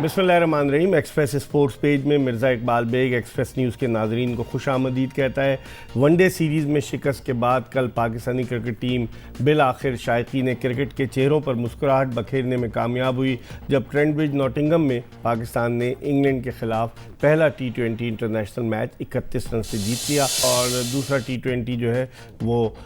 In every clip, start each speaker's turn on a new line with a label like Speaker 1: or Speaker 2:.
Speaker 1: बिस्मिल्लाहिर्रहमानिर्रहीम। Express sports page में Mirza Iqbal Baig express news के नाज़रीन को खुशामदीद कहता है। वनडे सीरीज़ में शिकस्त के बाद कल पाकिस्तानी क्रिकेट टीम बिल आखिर शायकीन क्रिकेट के चेहरों पर मुस्कुराहट बखेरने में कामयाब हुई जब ट्रेंट ब्रिज नॉटिंघम में पाकिस्तान ने इंग्लैंड के ख़िलाफ़ पहला T20 इंटरनेशनल मैच 31 रन से जीत लिया और दूसरा T20 जो है वो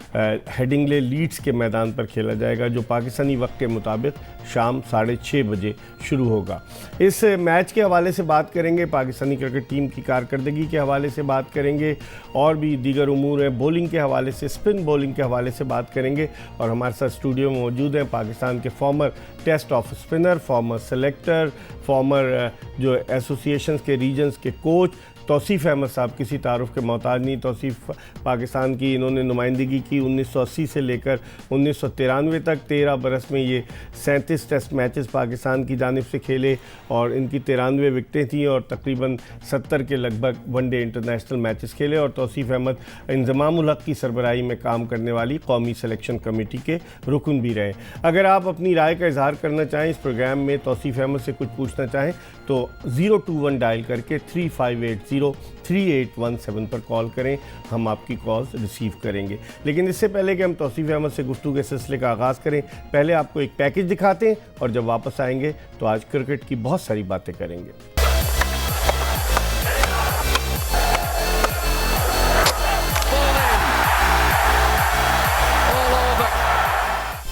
Speaker 1: हेडिंगले लीड्स के मैदान पर खेला जाएगा, जो पाकिस्तानी वक्त के मुताबिक शाम 6:30 बजे शुरू होगा। इस मैच के हवाले से बात करेंगे, पाकिस्तानी क्रिकेट टीम की कारकर्दगी के हवाले से बात करेंगे और भी दीगर उमूर हैं। बॉलिंग के हवाले से, स्पिन बॉलिंग के हवाले से बात करेंगे और हमारे साथ स्टूडियो में मौजूद हैं पाकिस्तान के former test off spinner, former selector, former जो एसोसिएशंस के रीजन्स के कोच तौसीफ़ अहमद साहब। किसी तारुफ के मोहताज नहीं। तौसीफ़ पाकिस्तान की इन्होंने नुमाइंदगी की 1980 से लेकर 1993 तक। 13 बरस में ये 37 टेस्ट मैचेस पाकिस्तान की जानिब से खेले और इनकी 93 विकटें थीं और तकरीबन 70 के लगभग वनडे इंटरनेशनल मैचेस खेले। और तौसीफ़ अहमद इंज़मामुल हक़ की सरबराही में काम करने वाली कौमी सिलेक्शन कमेटी के रुकन भी रहे। अगर आप अपनी राय का इजहार करना चाहें, इस प्रोग्राम में तौसीफ़ अहमद से कुछ पूछना चाहें तो 021 डायल करके 35803817 पर कॉल करें, हम आपकी कॉल्स रिसीव करेंगे। लेकिन इससे पहले कि हम तौसीफ़ अहमद से गुफ्तगू के सिलसिले का आगाज़ करें, पहले आपको एक पैकेज दिखाते हैं और जब वापस आएंगे तो आज क्रिकेट की बहुत सारी बातें करेंगे।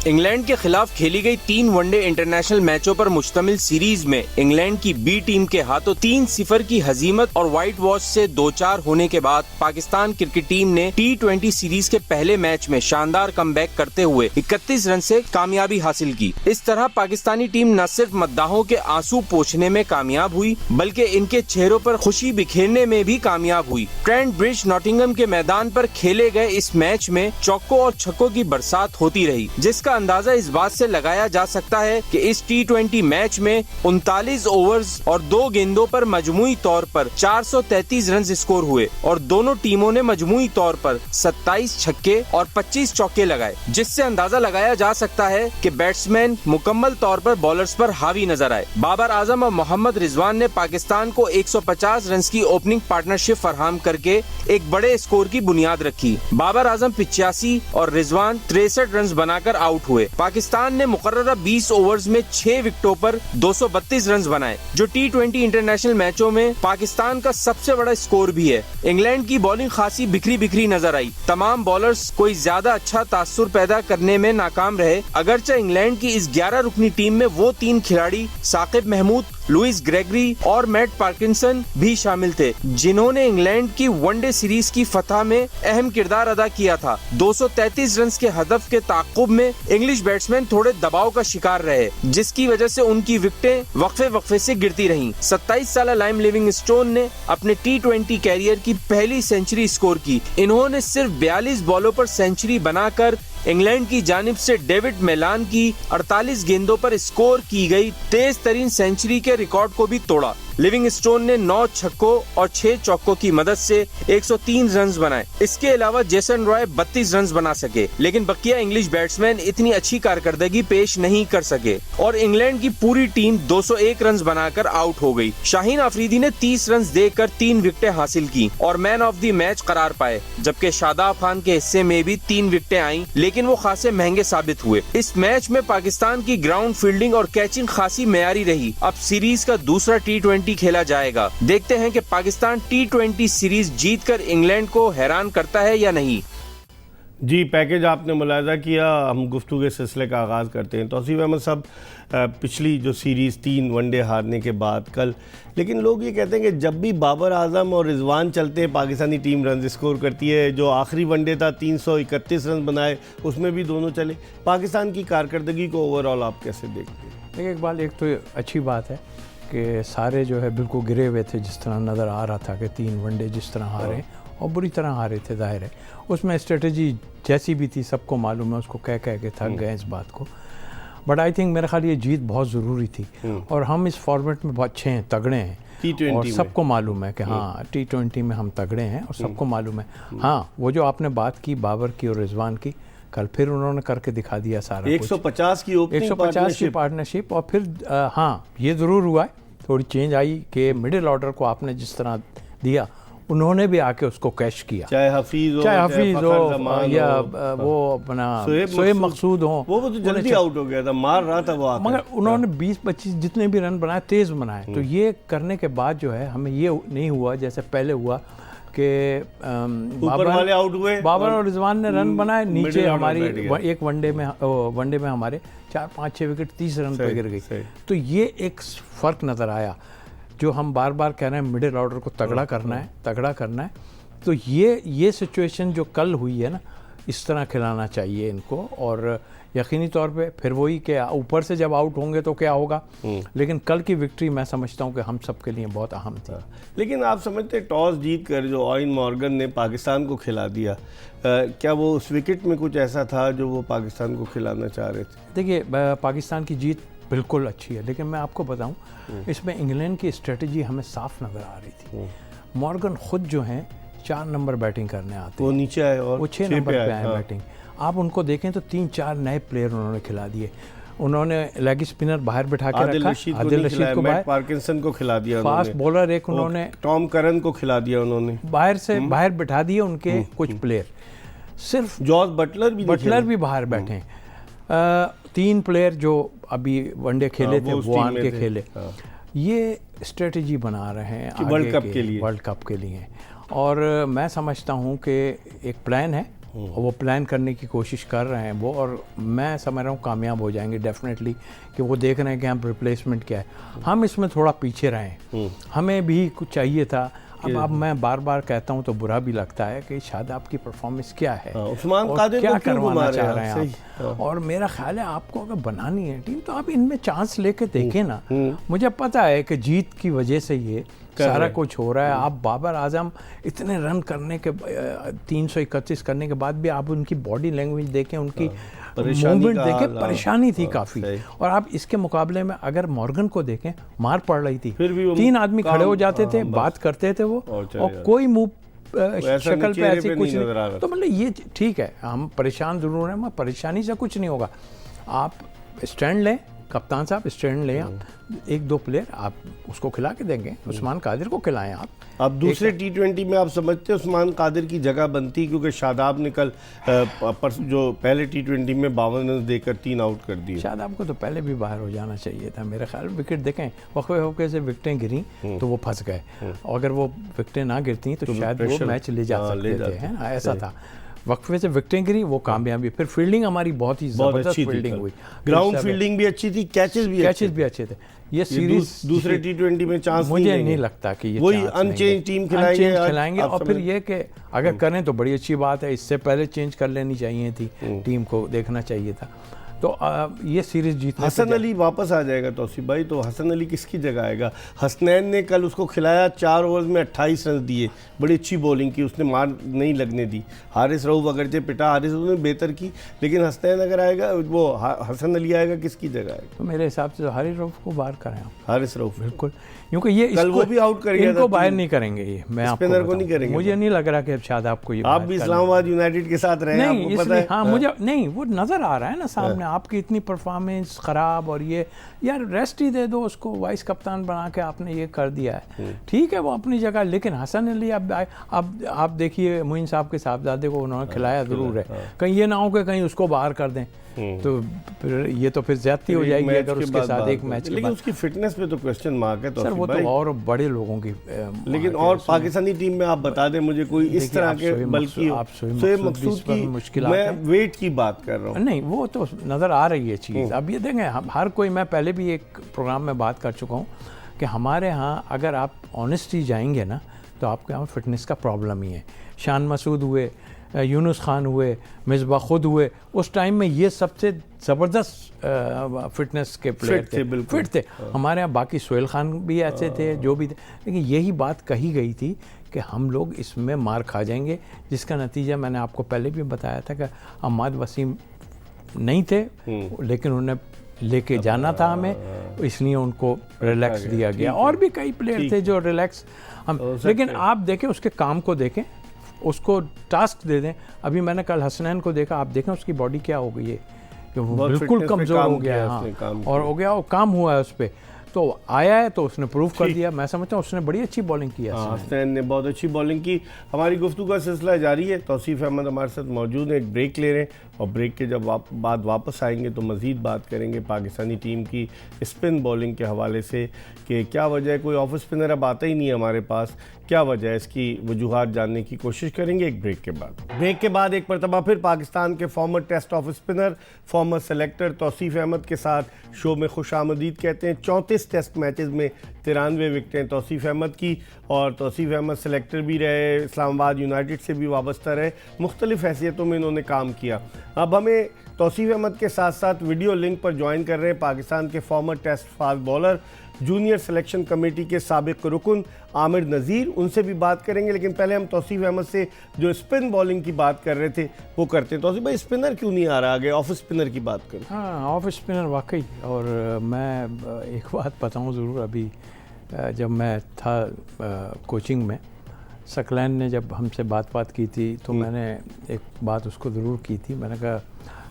Speaker 2: इंग्लैंड के खिलाफ खेली गई 3 वनडे इंटरनेशनल मैचों पर मुश्तमिल सीरीज में इंग्लैंड की बी टीम के हाथों 3-0 की हजीमत और व्हाइट वॉश से 2-4 होने के बाद पाकिस्तान क्रिकेट टीम ने T20 सीरीज के पहले मैच में शानदार कमबैक करते हुए 31 रन से कामयाबी हासिल की। इस तरह पाकिस्तानी टीम न सिर्फ मद्दाहों के आंसू पोंछने में कामयाब हुई बल्कि इनके चेहरों पर खुशी बिखेरने में भी कामयाब हुई। ट्रेंट ब्रिज नॉटिंघम के मैदान पर खेले गए इस मैच में चौकों और छक्कों की बरसात होती रही, जिसका अंदाजा इस बात से लगाया जा सकता है कि इस T20 मैच में 39 ओवर्स और 2 गेंदों पर मजमूई तौर पर 433 रन स्कोर हुए और दोनों टीमों ने मजमूई तौर पर 27 छक्के और 25 चौके लगाए, जिससे अंदाजा लगाया जा सकता है कि बैट्समैन मुकम्मल तौर पर बॉलर्स पर हावी नजर आए। बाबर आजम और मोहम्मद रिजवान ने पाकिस्तान को 150 रन की ओपनिंग पार्टनरशिप फराहम करके एक बड़े स्कोर की बुनियाद रखी। बाबर आजम 85 और रिजवान 63 रन बनाकर आउट हुए। पाकिस्तान ने मुकर्ररा 20 ओवर्स में 6 विकेटों पर 232 रन बनाए, जो T20 इंटरनेशनल मैचों में पाकिस्तान का सबसे बड़ा स्कोर भी है। इंग्लैंड की बॉलिंग खासी बिखरी नजर आई। तमाम बॉलर्स कोई ज्यादा अच्छा तासुर पैदा करने में नाकाम रहे। अगरचे इंग्लैंड की इस 11 रुकनी टीम में वो 3 खिलाड़ी साकिब महमूद, लुइस ग्रेगरी और मैट पार्किंसन भी शामिल थे, जिन्होंने इंग्लैंड की वनडे सीरीज की फतह में अहम किरदार अदा किया था। 233 रन के हदफ के ताक़ुब में इंग्लिश बैट्समैन थोड़े दबाव का शिकार रहे, जिसकी वजह से उनकी विकेटें वक्फे से गिरती रहीं। 27 साल लाइम लिविंगस्टोन ने अपने T20 कैरियर की पहली सेंचुरी स्कोर की। इन्होंने सिर्फ 42 बॉलों पर सेंचुरी बनाकर इंग्लैंड की जानिब से डेविड मेलान की 48 गेंदों पर स्कोर की गई तेज तरीन सेंचुरी के रिकॉर्ड को भी तोड़ा। लिविंगस्टोन ने 9 छक्कों और 6 चौकों की मदद से 103 रन बनाए। इसके अलावा जेसन रॉय 32 रन बना सके, लेकिन बकिया इंग्लिश बैट्समैन इतनी अच्छी कारकर्दगी पेश नहीं कर सके और इंग्लैंड की पूरी टीम 201 रन बनाकर आउट हो गई। शाहीन अफरीदी ने 30 रन देकर 3 विकेटें हासिल की और मैन ऑफ द मैच करार पाए, जबकि शादाब खान के हिस्से में भी 3 विकेटें आईं, लेकिन वो खासे महंगे साबित हुए। इस मैच में पाकिस्तान की ग्राउंड फील्डिंग और कैचिंग खासी मेयारी रही। अब सीरीज का दूसरा T20 खेला जाएगा। देखते हैं कि पाकिस्तान T20 सीरीज जीतकर इंग्लैंड को हैरान करता है या नहीं।
Speaker 1: जी, पैकेज आपने मुलाहिजा किया। हम गुफ्तगू के सिलसिले का आगाज़ करते हैं। तौसीफ़ अहमद साहब, पिछली जो सीरीज़ 3 वनडे हारने के बाद कल, लेकिन लोग ये कहते हैं कि जब भी बाबर आजम और रिजवान चलते हैं पाकिस्तानी टीम रन स्कोर करती है। जो आखिरी वनडे था 331 रन बनाए, उसमें भी दोनों चले। पाकिस्तान की कारकर्दगी को ओवरऑल आप कैसे देखते हैं?
Speaker 3: देखिए इकबाल, एक तो अच्छी बात है कि सारे जो है बिल्कुल गिरे हुए थे, जिस तरह नज़र आ रहा था कि 3 वनडे जिस तरह हारे और बुरी तरह हारे थे, जाहिर है उसमें स्ट्रेटजी जैसी भी थी सबको मालूम है, उसको कह के थक गए इस बात को। बट आई थिंक मेरे ख्याल ये जीत बहुत ज़रूरी थी और हम इस फॉर्मेट में बहुत अच्छे हैं, तगड़े हैं और सबको मालूम है कि हाँ T20 में हम तगड़े हैं और सबको मालूम है। हाँ, वो जो आपने बात की बाबर की और रिजवान की, कल फिर उन्होंने करके दिखा दिया सारा
Speaker 1: 150 की ओपनिंग
Speaker 3: 150 की पार्टनरशिप और फिर हाँ ये ज़रूर हुआ है थोड़ी चेंज आई कि मिडिल ऑर्डर को आपने जिस तरह दिया, उन्होंने भी आके उसको कैश किया,
Speaker 1: चाहे हफीज हो
Speaker 3: या वो अपना शोएब मकसूद हो,
Speaker 1: वो तो जल्दी आउट हो गया था, मार रहा था वो,
Speaker 3: मगर उन्होंने 20-25 जितने भी रन बनाए तेज बनाए। तो ये करने के बाद जो है हमें ये नहीं हुआ जैसे पहले हुआ कि
Speaker 1: ऊपर वाले आउट हुए,
Speaker 3: बाबर और रिजवान ने रन बनाए, नीचे हमारी एक वनडे में हमारे 4-5-6 विकेट 30 रन पे गिर गई। तो ये एक फ़र्क नज़र आया जो हम बार बार कह रहे हैं, मिडिल ऑर्डर को तगड़ा करना है। तो ये सिचुएशन जो कल हुई है ना, इस तरह खिलाना चाहिए इनको, और यकीनी तौर पे फिर वही कि ऊपर से जब आउट होंगे तो क्या होगा, लेकिन कल की विक्ट्री मैं समझता हूँ कि हम सब के लिए बहुत अहम थी।
Speaker 1: लेकिन आप समझते टॉस जीत कर जो ऑयन मॉर्गन ने पाकिस्तान को खिला दिया, क्या वो उस विकेट में कुछ ऐसा था जो वो पाकिस्तान को खिलाना चाह रहे थे?
Speaker 3: देखिए, पाकिस्तान की जीत बिल्कुल अच्छी है, लेकिन मैं आपको बताऊं इसमें इंग्लैंड की स्ट्रेटजी हमें साफ नज़र आ रही थी। मॉर्गन खुद जो हैं 4 नंबर बैटिंग करने आते,
Speaker 1: वो नीचे आए और
Speaker 3: वो 6 नंबर पे आए बैटिंग। आप उनको देखें तो 3-4 नए प्लेयर उन्होंने खिला दिए। उन्होंने लेग स्पिनर बाहर बिठा के रखा, आदिल रशीद को बाहर,
Speaker 1: पार्किंसन को खिला दिया,
Speaker 3: फास्ट बॉलर एक उन्होंने
Speaker 1: टॉम करन को खिला दिया, उन्होंने
Speaker 3: बाहर बिठा दिए उनके कुछ प्लेयर, सिर्फ
Speaker 1: जॉर्ज बटलर भी
Speaker 3: बाहर बैठे। 3 प्लेयर जो अभी वनडे खेले थे वो आन के खेले। ये स्ट्रेटजी बना रहे हैं
Speaker 1: वर्ल्ड कप के लिए,
Speaker 3: और मैं समझता हूँ कि एक प्लान है और वो प्लान करने की कोशिश कर रहे हैं वो, और मैं समझ रहा हूँ कामयाब हो जाएंगे डेफिनेटली, कि वो देख रहे हैं कि हम रिप्लेसमेंट क्या है। हम इसमें थोड़ा पीछे रहे, हमें भी कुछ चाहिए था। अब मैं बार बार कहता हूँ तो बुरा भी लगता है कि शादाब की परफॉर्मेंस क्या है,
Speaker 1: उस्मान
Speaker 3: कादिर क्या करवाना चाह रहे हैं आप। और मेरा ख्याल है आपको अगर बनानी है टीम तो आप इनमें चांस लेके देखें ना। मुझे पता है कि जीत की वजह से ये सारा कुछ हो रहा है। आप बाबर आजम इतने रन करने के 331 करने के बाद भी आप उनकी बॉडी लैंग्वेज देखें, उनकी मूवमेंट देखें, परेशानी थी काफ़ी। और आप इसके मुकाबले में अगर मॉर्गन को देखें, मार पड़ रही थी, 3 आदमी खड़े हो जाते थे, बात करते थे वो, और कोई मुंह शक्ल पे ऐसी कुछ नहीं। तो मतलब ये ठीक है, हम परेशान ज़रूर हैं, मगर परेशानी से कुछ नहीं होगा। आप स्टैंड लें, कप्तान साहब स्टैंड लें, आप 1-2 प्लेयर आप उसको खिला के देंगे, उस्मान कादिर को खिलाएं आप।
Speaker 1: अब दूसरे T20 में आप समझते हैं उस्मान कादिर की जगह बनती, क्योंकि शादाब ने कल जो पहले T20 में 52 रन देकर 3 आउट कर दिए।
Speaker 3: शादाब को तो पहले भी बाहर हो जाना चाहिए था मेरे ख्याल में। विकेट देखें, वक्फे से विकेटें गिरी तो वो फंस गए, अगर वो विकेटें ना गिरती तो शायद वो मैच ले जा सकते थे, है ना, ऐसा था। वक्फे से विकेटें गिरी, वो कामयाबी। फिर फील्डिंग हमारी बहुत ही ज़बरदस्त फील्डिंग हुई,
Speaker 1: ग्राउंड फील्डिंग भी अच्छी थी, कैचेस भी अच्छे थे।
Speaker 3: ये सीरीज
Speaker 1: दूसरे T20 में चांस
Speaker 3: मुझे नहीं लगता कि ये
Speaker 1: वही अनचेंज टीम खिलाएंगे।
Speaker 3: और फिर ये कि अगर करें तो बड़ी अच्छी बात है, इससे पहले चेंज कर लेनी चाहिए थी, टीम को देखना चाहिए था। तो ये सीरीज जीतने
Speaker 1: हसन अली वापस आ जाएगा तौसीफ भाई, तो हसन अली किसकी जगह आएगा? हसनैन ने कल उसको खिलाया, 4 ओवर में 28 रन दिए, बड़ी अच्छी बॉलिंग की, उसने मार नहीं लगने दी। हारिस रऊफ अगरचे पिटा, हारिस रऊफ ने बेहतर की, लेकिन हसनैन अगर आएगा, वो हसन अली आएगा, किसकी जगह आएगा?
Speaker 3: तो मेरे हिसाब से हारिस रऊफ को बाहर करें आप।
Speaker 1: हारिस रऊफ बिल्कुल,
Speaker 3: क्योंकि ये
Speaker 1: कल वो भी आउट कर गया,
Speaker 3: इनको बाहर नहीं करेंगे, ये मैं
Speaker 1: स्पिनर को नहीं करेंगे।
Speaker 3: मुझे नहीं लग रहा कि अब शादाब को ये,
Speaker 1: आप भी इस्लामाबाद यूनाइटेड के साथ रहे, आपको पता है।
Speaker 3: हाँ, मुझे नहीं, वो नजर आ रहा है ना सामने, आपकी इतनी परफॉर्मेंस ख़राब, और ये यार रेस्ट ही दे दो उसको, वाइस कप्तान बना के आपने ये कर दिया है, ठीक है वो अपनी जगह। लेकिन हसन अली अब आप देखिए, मोइन साहब के साहबजादे को उन्होंने खिलाया ज़रूर है, कहीं ये ना हो कि कहीं उसको बाहर कर दें, तो फिर ये तो फिर ज्यादती हो जाएगी अगर उसके साथ एक मैच।
Speaker 1: लेकिन उसकी फिटनेस पे तो क्वेश्चन मार्क है। तो
Speaker 3: सर वो तो और बड़े लोगों की,
Speaker 1: लेकिन और पाकिस्तानी टीम में आप बता दें मुझे कोई इस तरह के, बल्कि शोएब मकसूद की मुश्किल, मैं वेट की बात कर रहा हूँ।
Speaker 3: नहीं, वो तो नज़र आ रही है चीज़। अब ये देखें, हम हर कोई, मैं पहले भी एक प्रोग्राम में बात कर चुका हूँ कि हमारे यहाँ अगर आप ऑनेस्टली जाएंगे ना तो आपके यहाँ फिटनेस का प्रॉब्लम ही है। शान मसूद हुए, यूनुस खान हुए, मिसबा खुद हुए, उस टाइम में ये सबसे ज़बरदस्त फिटनेस के प्लेयर थे, फिट थे। हमारे यहाँ बाकी सोहेल खान भी ऐसे थे, जो भी थे, लेकिन यही बात कही गई थी कि हम लोग इसमें मार खा जाएंगे, जिसका नतीजा मैंने आपको पहले भी बताया था कि अहमद वसीम नहीं थे, लेकिन उन्हें लेके जाना था हमें, इसलिए उनको रिलैक्स दिया गया। और भी कई प्लेयर थे जो रिलैक्स हम, लेकिन आप देखें उसके काम को, देखें उसको टास्क दे दें। अभी मैंने कल हसनैन को देखा, आप देखें उसकी बॉडी क्या हो गई है कि वो बिल्कुल कमज़ोर हो गया है। हाँ, और हो गया, वो काम हुआ है उस पर। तो आया है तो उसने प्रूव कर दिया। मैं समझता हूँ उसने बड़ी अच्छी बॉलिंग की है।
Speaker 1: हसनैन ने बहुत अच्छी बॉलिंग की। हमारी गुफ्तगू का सिलसिला जारी है। तौसीफ अहमद हमारे साथ मौजूद है, एक ब्रेक ले रहे हैं और ब्रेक के जब बाद वापस आएंगे तो मज़ीद बात करेंगे पाकिस्तानी टीम की स्पिन बॉलिंग के हवाले से कि क्या वजह है, कोई ऑफ स्पिनर अब आता ही नहीं है हमारे पास, क्या वजह है, इसकी वजूहात जानने की कोशिश करेंगे एक ब्रेक के बाद। ब्रेक के बाद एक मरतबा फिर पाकिस्तान के former test off spinner, former selector Tauseef Ahmed के साथ शो में खुशामदीद कहते हैं। 34 टेस्ट मैचेस में 93 विकटें तौसीफ अहमद की, और तौसीफ अहमद सेलेक्टर भी रहे, इस्लामाबाद यूनाइटेड से भी वाबस्ता रहे, मुख्तलिफ हैसियतों में इन्होंने काम किया। अब हमें तौसीफ अहमद के साथ साथ वीडियो लिंक पर ज्वाइन कर रहे हैं पाकिस्तान के former test fast bowler, junior selection committee के साबिक रुकन आमिर नज़ीर, उनसे भी बात करेंगे। लेकिन पहले हम तौसीफ अहमद से जो स्पिन बॉलिंग की बात कर रहे थे वो करते हैं। तौसीफ भाई, स्पिनर क्यों नहीं आ रहा आगे, ऑफ स्पिनर की बात करें।
Speaker 3: हाँ, ऑफ स्पिनर वाकई। और मैं एक बात बताऊँ ज़रूर, अभी जब मैं था कोचिंग में, सकलैन ने जब हमसे बात की थी तो मैंने एक बात उसको ज़रूर की थी। मैंने कहा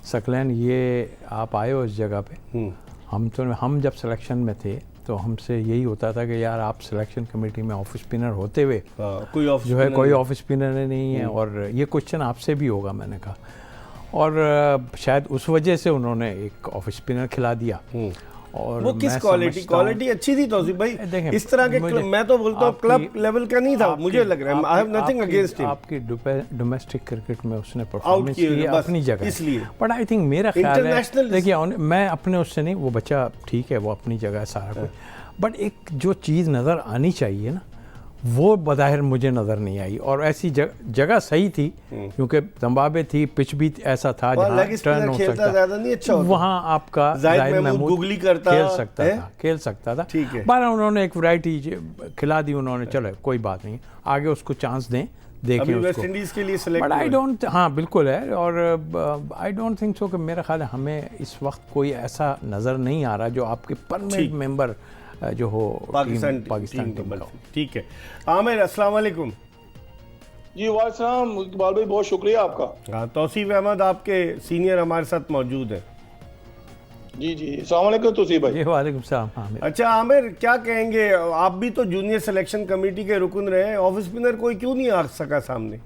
Speaker 3: सकलैन, ये आप आए हो इस जगह पे, हम जब सिलेक्शन में थे तो हमसे यही होता था कि यार आप सिलेक्शन कमेटी में ऑफ स्पिनर होते हुए कोई ऑफ स्पिनर नहीं है, और ये क्वेश्चन आपसे भी होगा। मैंने कहा, और शायद उस वजह से उन्होंने एक ऑफ स्पिनर खिला दिया। और
Speaker 1: वो किस क्वालिटी अच्छी थी तौसीफ भाई, इस तरह के मैं तो बोलता हूँ क्लब लेवल का नहीं था, मुझे लग रहा है। I have nothing against him. आपकी
Speaker 3: डोमेस्टिक क्रिकेट में उसने परफॉर्मेंस की अपनी जगह,
Speaker 1: इसलिए।
Speaker 3: बट आई थिंक मेरा ख्याल है, देखिए मैं अपने उससे नहीं, वो बच्चा ठीक है, वो अपनी जगह है सारा कुछ, बट एक जो चीज़ नज़र आनी चाहिए ना, वो बज़ाहिर मुझे नज़र नहीं आई। और ऐसी जगह सही थी क्योंकि जिम्बाब्वे थी, पिच भी ऐसा था जहाँ टर्न हो सकता, वहाँ आपका ज़ाहिर महमूद खेल सकता था। बारह उन्होंने एक वैरायटी खिला दी उन्होंने, चलो कोई बात नहीं, आगे उसको चांस दें, देखें
Speaker 1: वेस्ट इंडीज़ के लिए सिलेक्ट।
Speaker 3: बट आई डोंट, हाँ बिल्कुल है, और आई डोंट थिंक सो कि मेरा ख्याल है हमें इस वक्त कोई ऐसा नज़र नहीं आ रहा जो आपके परमानेंट मेंबर जो हो पाकिस्तान टीम का।
Speaker 1: ठीक है आमिर, अस्सलाम वालेकुम।
Speaker 4: जी वालेकुम इकबाल भाई, बहुत शुक्रिया आपका।
Speaker 1: हाँ, तौसीफ अहमद आपके सीनियर हमारे साथ मौजूद है।
Speaker 4: जी अस्सलाम वालेकुम तौसीफ भाई।
Speaker 3: वालेकुम सलाम।
Speaker 1: अच्छा आमिर, क्या कहेंगे, आप भी तो जूनियर सिलेक्शन कमेटी के रुकन रहे, ऑफ स्पिनर कोई क्यों नहीं आ सका सामने?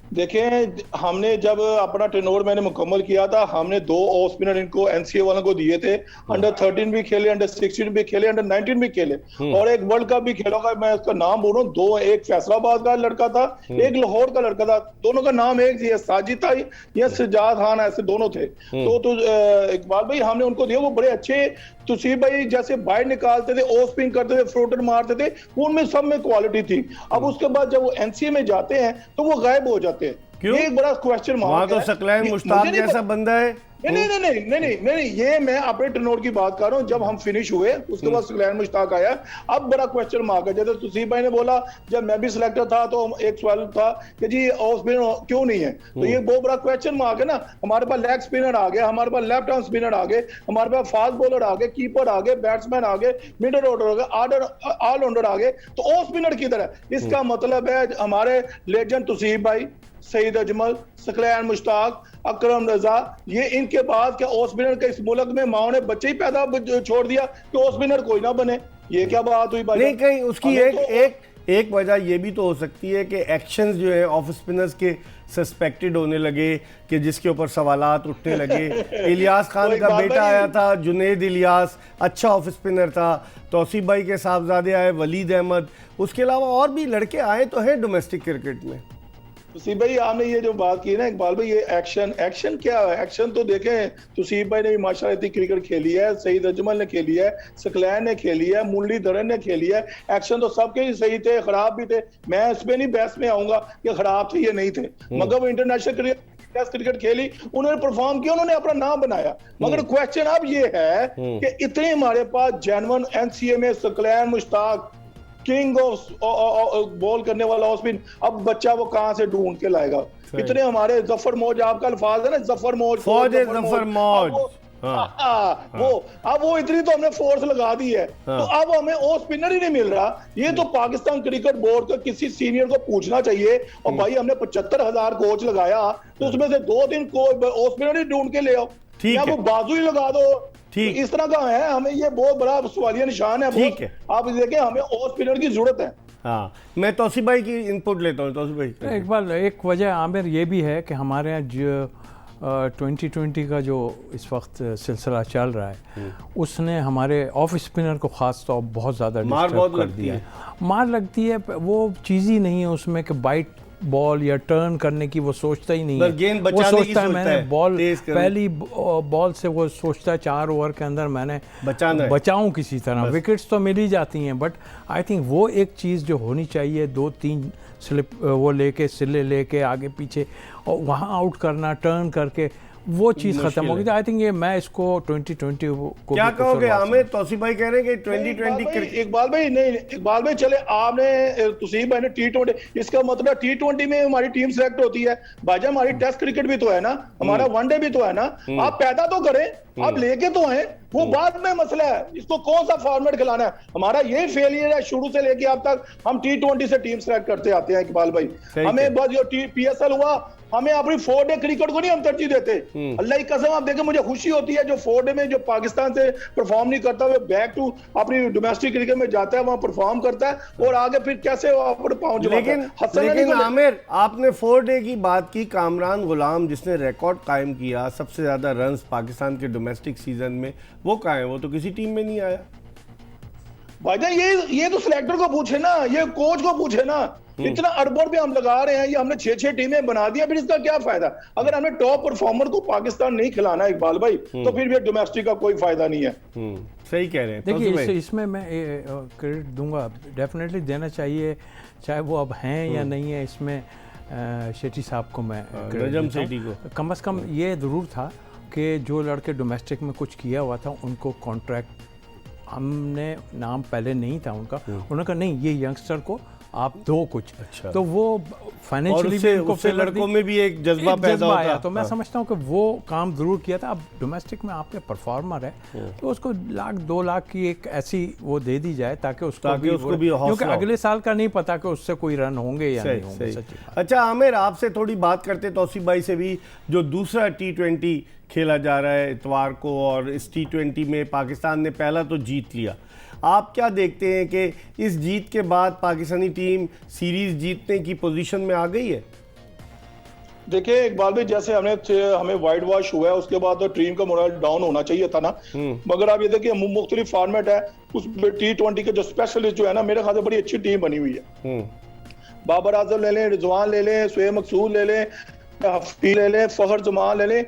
Speaker 4: देखें, हमने जब अपना टर्नओवर मैंने मुकम्मल किया था, हमने 2 ऑफ स्पिनर इनको एनसीए वालों को दिए थे। अंडर 13 भी खेले, अंडर 16 भी खेले, अंडर 19 भी खेले, और एक वर्ल्ड कप भी खेला। मैं उसका नाम बोलूं, 2, एक फैसलाबाद का लड़का था, एक लाहौर का लड़का था, दोनों का नाम एक ही है, साजिद था या सजाद खान, ऐसे दोनों थे। तो इकबाल भाई हमने उनको दिया, वो बड़े अच्छे, तौसीफ भाई जैसे बाइट निकालते थे, ऑफ स्पिन करते थे, फ्लोटर मारते थे, उनमें सब में क्वालिटी थी। अब उसके बाद जब वो एनसीए में जाते हैं तो वो गायब हो जाते हैं।
Speaker 1: क्यों?
Speaker 4: एक बड़ा क्वेश्चन मार्क है।
Speaker 1: तो सकलैन मुश्ताक जैसा बंदा है।
Speaker 4: नहीं, ये मैं अपने टर्नओवर की बात कर रहा हूँ। जब हम फिनिश हुए उसके बाद सकलैन मुश्ताक आया, अब बड़ा क्वेश्चन मार्क है। जैसे तौसीफ भाई ने बोला, जब मैं भी सिलेक्टर था तो एक सवाल था कि जी ऑफ स्पिनर क्यों नहीं है, तो ये बहुत बड़ा क्वेश्चन मार्क है ना। हमारे पास लेग स्पिनर आ गए, हमारे पास लेफ्ट हैंड स्पिनर आ गए, हमारे पास फास्ट बॉलर आ गए, कीपर आ गए, बैट्समैन आ गए, मिडल ऑर्डर आ गए, ऑलराउंडर आ गए, तो ऑफ स्पिनर किधर है? इसका मतलब है हमारे लेजेंड तौसीफ भाई, सईद अजमल, सकलैन मुश्ताक, अकरम रजा, ये इनके बाद क्या ऑफ स्पिनर के इस मुल्क में माओ ने बच्चे ही पैदा छोड़ दिया कि ऑफ स्पिनर कोई ना बने? ये क्या बात हुई भाई?
Speaker 1: नहीं, कहीं उसकी एक वजह ये भी तो हो सकती है कि एक्शंस जो है ऑफ स्पिनर्स के सस्पेक्टेड होने लगे, कि जिसके ऊपर सवालात उठने लगे। इलियास खान का बेटा आया था, जुनैद इलियास, अच्छा ऑफ स्पिनर था। तौसीफ भाई के साहबजादे आए, वलीद अहमद, उसके अलावा और भी लड़के आए तो हैं डोमेस्टिक क्रिकेट में।
Speaker 4: तौसीफ भाई आपने ये जो बात की ना इकबाल भाई, ये एक्शन क्या है? एक्शन तो देखें, तौसीफ भाई ने भी माशाल्लाह इतनी क्रिकेट खेली है, सईद अजमल ने खेली है, सकलैन ने खेली है, मुरलीधरन ने खेली है। एक्शन तो सबके ही सही थे, खराब भी थे। मैं इस पे नहीं बहस में आऊंगा कि खराब थे या नहीं थे, मगर वो इंटरनेशनल क्रिकेट खेली, उन्होंने परफॉर्म किया, उन्होंने अपना नाम बनाया। मगर क्वेश्चन अब ये है कि इतने हमारे पास जेन्युइन एनसीए में Saqlain Mushtaq, king of ball करने वाला ऑफ स्पिन, अब बच्चा वो कहां से ढूंढ के लाएगा? इतने हमारे जफर मौज, आपका अल्फाज है ना, जफर मौज,
Speaker 1: जफर मौज,
Speaker 4: वो इतनी तो हमने फोर्स लगा दी है, तो अब हमें ऑफ स्पिनर ही नहीं मिल रहा। ये तो पाकिस्तान क्रिकेट बोर्ड को किसी सीनियर को पूछना चाहिए। और भाई हमने 75,000 कोच लगाया, तो उसमें से 2-3 ऑफ स्पिनर ही ढूंढ के ले आओ, या वो बाजू ही लगा दो,
Speaker 1: ठीक।
Speaker 4: तो इस तरह का है, हमें ये बहुत बड़ा सवालिया निशान है।
Speaker 1: ठीक है।
Speaker 4: आप देखें, हमें ऑफ स्पिनर की जरूरत है।
Speaker 1: हाँ, मैं तौसीफ भाई की इनपुट लेता हूँ। तौसीफ भाई,
Speaker 3: एक वजह आमिर ये भी है कि हमारे यहाँ जो 2020 का जो इस वक्त सिलसिला चल रहा है उसने हमारे ऑफ स्पिनर को ख़ास तौर बहुत ज़्यादा डिस्टर्ब कर दिया है। मार लगती है, वो चीज़ ही नहीं है उसमें कि बाइट बॉल या टर्न करने की वो सोचता ही नहीं है।
Speaker 1: गेंद
Speaker 3: वो
Speaker 1: बचाने की
Speaker 3: सोचता है मैंने बॉल पहली बॉल से वो सोचता है 4 ओवर के अंदर मैंने बचाऊं किसी तरह। विकेट्स तो मिल ही जाती हैं, बट आई थिंक वो एक चीज़ जो होनी चाहिए, 2-3 स्लिप वो लेके सिले लेके आगे पीछे और वहाँ आउट करना टर्न करके, वो चीज़ खत्म हो गई। आई थिंक ये मैं इसको 2020 को
Speaker 1: क्या कहोगे आमिर? तौसीफ भाई कह रहे हैं कि 2020
Speaker 4: इकबाल भाई नहीं, इकबाल भाई चले आपने तुसीब भाई ने T20, इसका मतलब T20 में हमारी टीम सेलेक्ट होती है भाईजान, हमारी टेस्ट क्रिकेट भी तो है ना, हमारा वनडे भी तो है ना। आप पैदा तो करें, आप लेके तो हैं, वो बाद में मसला है, इसको कौन सा फॉर्मेट खिलाना है। हमारा यही फेलियर है शुरू से लेके अब तक, हम T20 से टीम सेलेक्ट करते आते हैं इकबाल भाई। हमें बस जो PSL हुआ, हमें अपनी 4 डे क्रिकेट को नहीं हम तरजीह देते। अल्लाह की कसम, आप देखें मुझे खुशी होती है जो 4 डे में जो पाकिस्तान से परफॉर्म नहीं करता, वो बैक टू अपनी डोमेस्टिक क्रिकेट में जाता है, वहां परफॉर्म करता है और आगे फिर कैसे पहुंच।
Speaker 1: लेकिन आमिर, आपने 4 डे की बात की, कामरान गुलाम जिसने रिकॉर्ड कायम किया सबसे ज्यादा रन्स पाकिस्तान के डोमेस्टिक सीजन में, वो कहाँ है? वो तो किसी टीम में नहीं आया
Speaker 4: भाईजान। ये तो सिलेक्टर को पूछे ना, ये कोच को पूछे ना। इतना अरबों पे हम लगा रहे हैं, ये हमने 6-6 टीमें बना दिया, फिर इसका क्या फायदा? अगर हमें टॉप परफॉर्मर को पाकिस्तान नहीं खिलाना है इकबाल भाई, तो फिर भी डोमेस्टिक का कोई फायदा नहीं है।
Speaker 1: सही कह रहे हैं।
Speaker 3: देखिए इसमें मैं क्रेडिट दूंगा, डेफिनेटली देना चाहिए, चाहे वो अब हैं या नहीं है। इसमें शेट्टी साहब को मैं
Speaker 1: नजम सेठी को
Speaker 3: कम से कम ये ज़रूर था कि जो लड़के डोमेस्टिक में कुछ किया हुआ था उनको कॉन्ट्रैक्ट, हमने नाम पहले नहीं था उनका, उन्होंने कहा नहीं ये यंगस्टर को आप दो कुछ।
Speaker 1: अच्छा।
Speaker 3: तो वो फाइनेंशियली भी उनको
Speaker 1: उससे लड़कों में भी एक जज्बा पैदा होता है।
Speaker 3: तो मैं समझता हूँ कि वो काम जरूर किया था। अब डोमेस्टिक में आपके परफॉर्मर है तो उसको 1-2 लाख की एक ऐसी वो दे दी जाए ताकि उसको भी क्योंकि अगले साल का नहीं पता कि उससे कोई रन होंगे या नहीं होंगे।
Speaker 1: अच्छा आमिर, आपसे थोड़ी बात करते तौसीफ भाई से भी, जो दूसरा T20 खेला जा रहा है इतवार को, और इस T20 में पाकिस्तान ने पहला तो जीत लिया। आप क्या देखते हैं कि इस जीत के बाद पाकिस्तानी टीम सीरीज जीतने की पोजीशन में आ गई है?
Speaker 4: देखिए इकबाल भाई, जैसे हमें वाइट वॉश हुआ है, उसके बाद तो टीम का मोरल डाउन होना चाहिए था ना। मगर आप ये देखिए मुख्तलिफ फॉर्मेट है उस T20 के, जो स्पेशलिस्ट जो है ना, मेरे ख्याल से बड़ी अच्छी टीम बनी हुई है। बाबर आजम ले लें, रिजवान ले लें, शुएब मकसूद ले लें, हफीज ले लें, फखर जमान ले लें,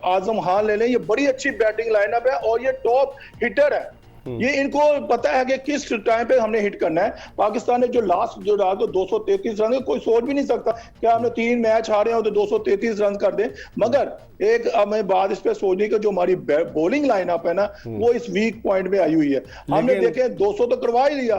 Speaker 4: आजम खान ले लें, ये बड़ी अच्छी बैटिंग लाइनअप है और ये टॉप हिटर है। ये इनको पता है कि किस टाइम पे हमने हिट करना है। पाकिस्तान ने जो लास्ट जो रहा तो 233 रन, कोई सोच भी नहीं सकता कि हमने 3 मैच हारे हो तो 233 रन कर दें। मगर एक हमें बात इस पे सोचने की, जो हमारी बॉलिंग लाइनअप है ना, वो इस वीक पॉइंट में आई हुई है। हमने देखे 200 तो करवा ही लिया,